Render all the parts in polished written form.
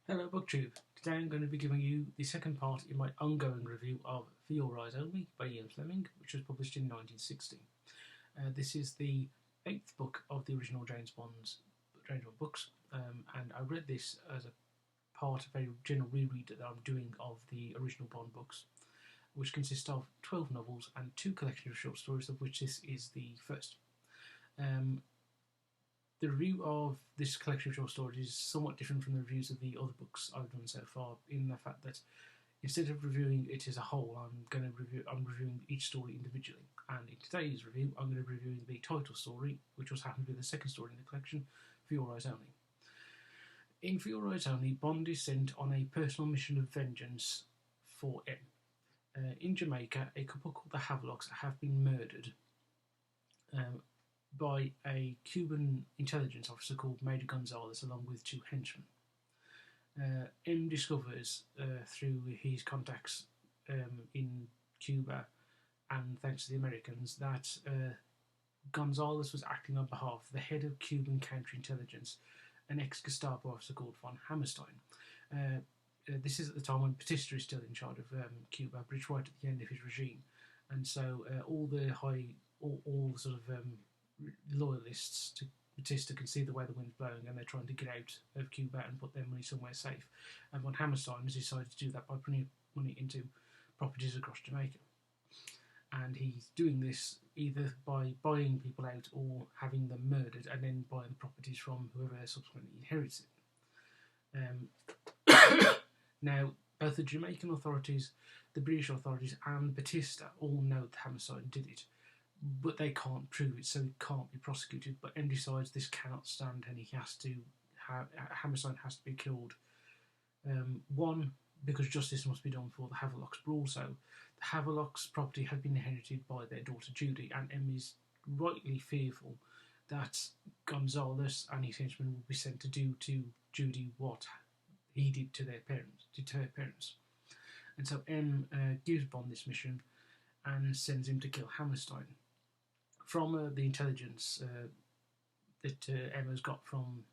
Hello BookTube. Today I'm going to be giving you the second part in my ongoing review of For Your Eyes Only by Ian Fleming, which was published in 1960. This is the 8th book of the original James Bond books, and I read this as a part of a general reread that I'm doing of the original Bond books, which consist of 12 novels and 2 collections of short stories, of which this is the first. The review of this collection of short stories is somewhat different from the reviews of the other books I've done so far, in the fact that instead of reviewing it as a whole, I'm reviewing each story individually. And in today's review, I'm going to be reviewing the title story, which was happened to be the second story in the collection, For Your Eyes Only. In For Your Eyes Only, Bond is sent on a personal mission of vengeance for M. In Jamaica, a couple called the Havelocks have been murdered by a Cuban intelligence officer called Major Gonzalez, along with 2 henchmen. M discovers through his contacts in Cuba, and thanks to the Americans, that Gonzalez was acting on behalf of the head of Cuban counterintelligence, an ex-Gestapo officer called von Hammerstein. This is at the time when Batista is still in charge of Cuba, but it's right at the end of his regime, and so all the sort of loyalists to Batista can see the way the wind's blowing, and they're trying to get out of Cuba and put their money somewhere safe. And von Hammerstein has decided to do that by putting money into properties across Jamaica. And he's doing this either by buying people out or having them murdered and then buying the properties from whoever subsequently inherits it. Now, both the Jamaican authorities, the British authorities, and Batista all know that Hammerstein did it, but they can't prove it, so he can't be prosecuted. But M decides this cannot stand, and Hammerstein has to be killed. One, because justice must be done for the Havelocks, but also the Havelocks' property had been inherited by their daughter Judy, and M is rightly fearful that Gonzalez and his henchmen will be sent to do to Judy what he did to her parents. And so M gives Bond this mission and sends him to kill Hammerstein. From the intelligence that Emma's got from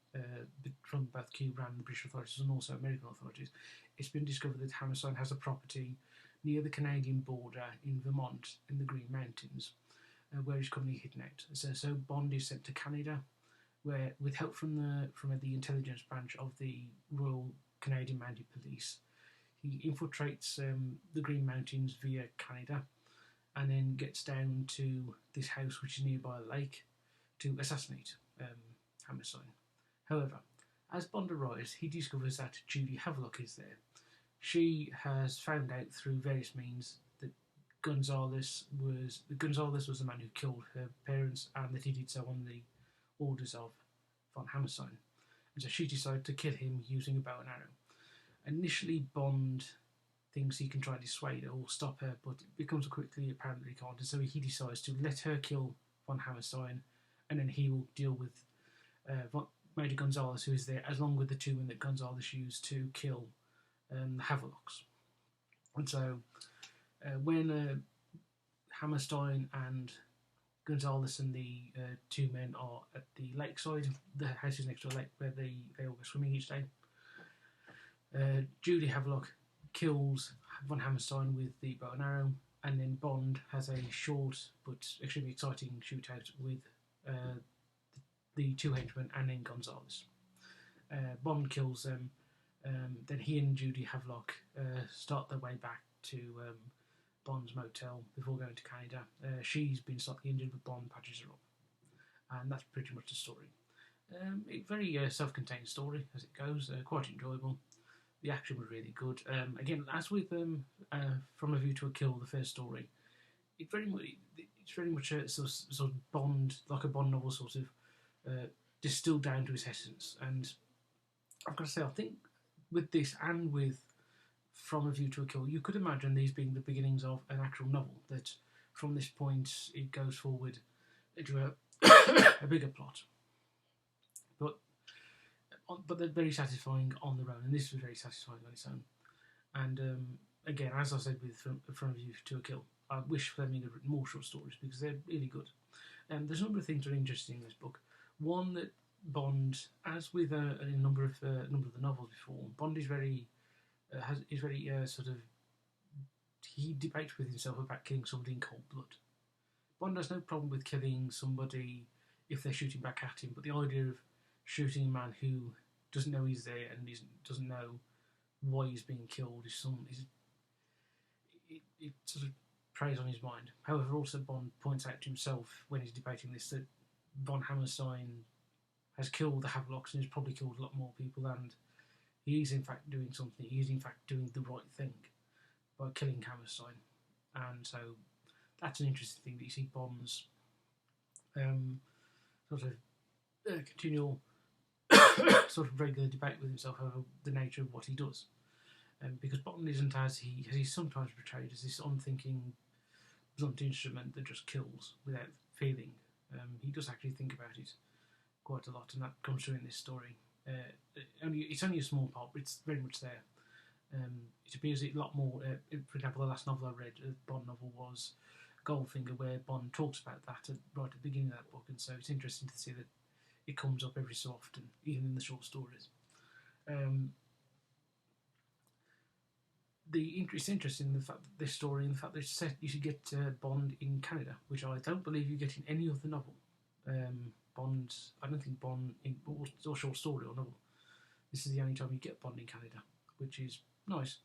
both Cuba and the British authorities and also American authorities, it's been discovered that Hammerstein has a property near the Canadian border in Vermont in the Green Mountains, where he's currently hidden out. So Bond is sent to Canada, where, with help from the intelligence branch of the Royal Canadian Mounted Police, he infiltrates the Green Mountains via Canada, and then gets down to this house which is nearby a lake to assassinate Hammerstein. However, as Bond arrives, he discovers that Judy Havelock is there. She has found out through various means that Gonzalez was the man who killed her parents, and that he did so on the orders of von Hammerstein. And so she decided to kill him using a bow and arrow. Initially, Bond thinks he can try to dissuade her or stop her, but it becomes quickly apparent that he can't, and so he decides to let her kill von Hammerstein, and then he will deal with Major Gonzalez, who is there, along with the 2 men that Gonzalez used to kill the Havelocks. And so when Hammerstein and Gonzalez and the 2 men are at the lakeside, the house is next to a lake where they all go swimming each day, Judy Havelock kills von Hammerstein with the bow and arrow, and then Bond has a short but extremely exciting shootout with the 2 henchmen and then Gonzalez. Bond kills them, then he and Judy Havelock start their way back to Bond's motel before going to Canada. She's been slightly injured, but Bond patches her up, and that's pretty much the story. A very self-contained story as it goes, quite enjoyable. The action was really good. Again, as with From a View to a Kill, the first story, it's very much a sort of Bond, like a Bond novel, sort of distilled down to its essence. And I've got to say, I think with this and with From a View to a Kill, you could imagine these being the beginnings of an actual novel. That from this point it goes forward into a bigger plot. But they're very satisfying on their own, and this was very satisfying on its own. And again, as I said with From a View to a Kill, I wish Fleming had written more short stories because they're really good. There's a number of things that are interesting in this book. One, that Bond, as with a number of the novels before, Bond is very sort of, he debates with himself about killing somebody in cold blood. Bond has no problem with killing somebody if they're shooting back at him, but the idea of shooting a man who doesn't know he's there and doesn't know why he's being killed it sort of preys on his mind. However, also Bond points out to himself when he's debating this that von Hammerstein has killed the Havelocks and has probably killed a lot more people, and he is in fact doing something. He is in fact doing the right thing by killing Hammerstein, and so that's an interesting thing that you see Bond's sort of continual sort of regular debate with himself over the nature of what he does. Because Bond isn't as he's sometimes portrayed as this unthinking, blunt instrument that just kills without feeling. He does actually think about it quite a lot, and that comes through in this story. It's only a small part, but it's very much there. It appears a lot more. For example, the last novel I read, a Bond novel, was Goldfinger, where Bond talks about that right at the beginning of that book, and so it's interesting to see that it comes up every so often, even in the short stories. It's interesting the fact that this story and the fact that it's set. You should get Bond in Canada, which I don't believe you get in any other novel. Bond, I don't think Bond in or short story or novel. This is the only time you get Bond in Canada, which is nice.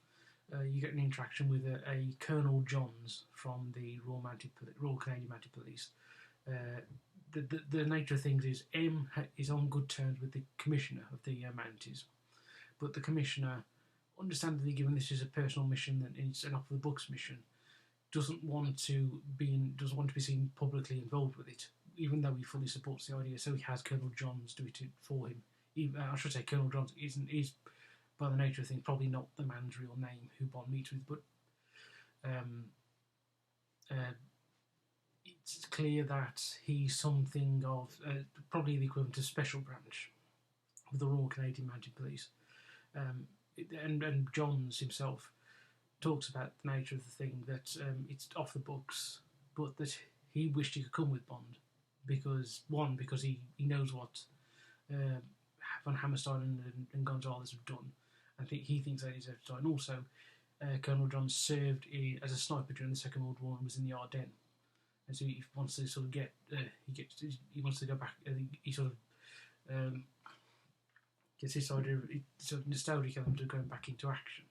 You get an interaction with a Colonel Johns from the Royal Canadian Mounted Police. The nature of things is M is on good terms with the Commissioner of the Mounties, but the Commissioner, understandably given this is a personal mission and it's an off the books mission, doesn't want to be seen publicly involved with it, even though he fully supports the idea. So he has Colonel Johns do it for him. I should say Colonel Johns is by the nature of things probably not the man's real name who Bond meets with, but it's clear that he's something of probably the equivalent of Special Branch of the Royal Canadian Mounted Police. And Johns himself talks about the nature of the thing, that it's off the books, but that he wished he could come with Bond because he knows what von Hammerstein and Gonzalez have done, and he thinks that he's over time. Also, Colonel Johns served as a sniper during the Second World War and was in the Ardennes, and so he wants to sort of he wants to go back. He sort of gets this idea of sort of nostalgic element of going back into action,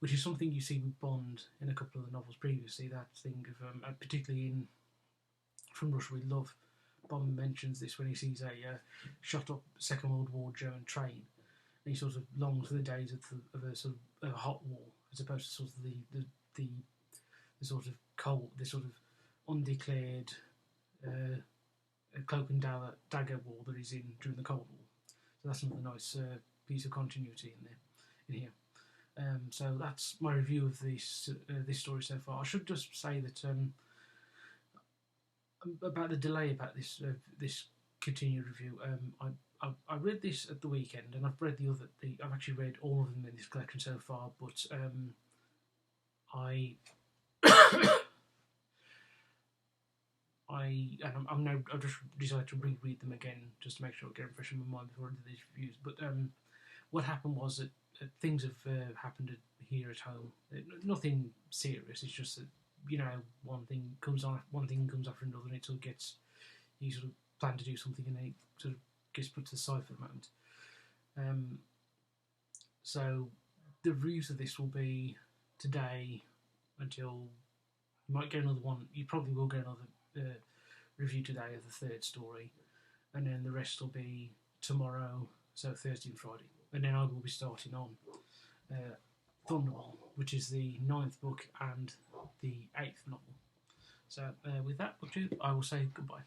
which is something you see with Bond in a couple of the novels previously. That thing of particularly in From Russia with Love, Bond mentions this when he sees a shot up Second World War German train, and he sort of longs for the days of a sort of a hot war, as opposed to sort of the sort of cold, the sort of undeclared cloak and dagger war that he's in during the Cold War. So that's another nice piece of continuity in here. So that's my review of this story so far. I should just say that about the delay about this continued review. I read this at the weekend, and I've read I've actually read all of them in this collection so far. But I've just decided to reread them again just to make sure I get them fresh in my mind before I do these reviews. But what happened was that things have happened here at home. Nothing serious. It's just that one thing comes after another, and it sort of gets you sort of plan to do something, and then it sort of gets put to the side for the moment. So the reviews of this will be today until you might get another one. You probably will get another review today of the third story, and then the rest will be tomorrow, so Thursday and Friday, and then I will be starting on Thunderball, which is the 9th book and the 8th novel. So with that, I will say goodbye.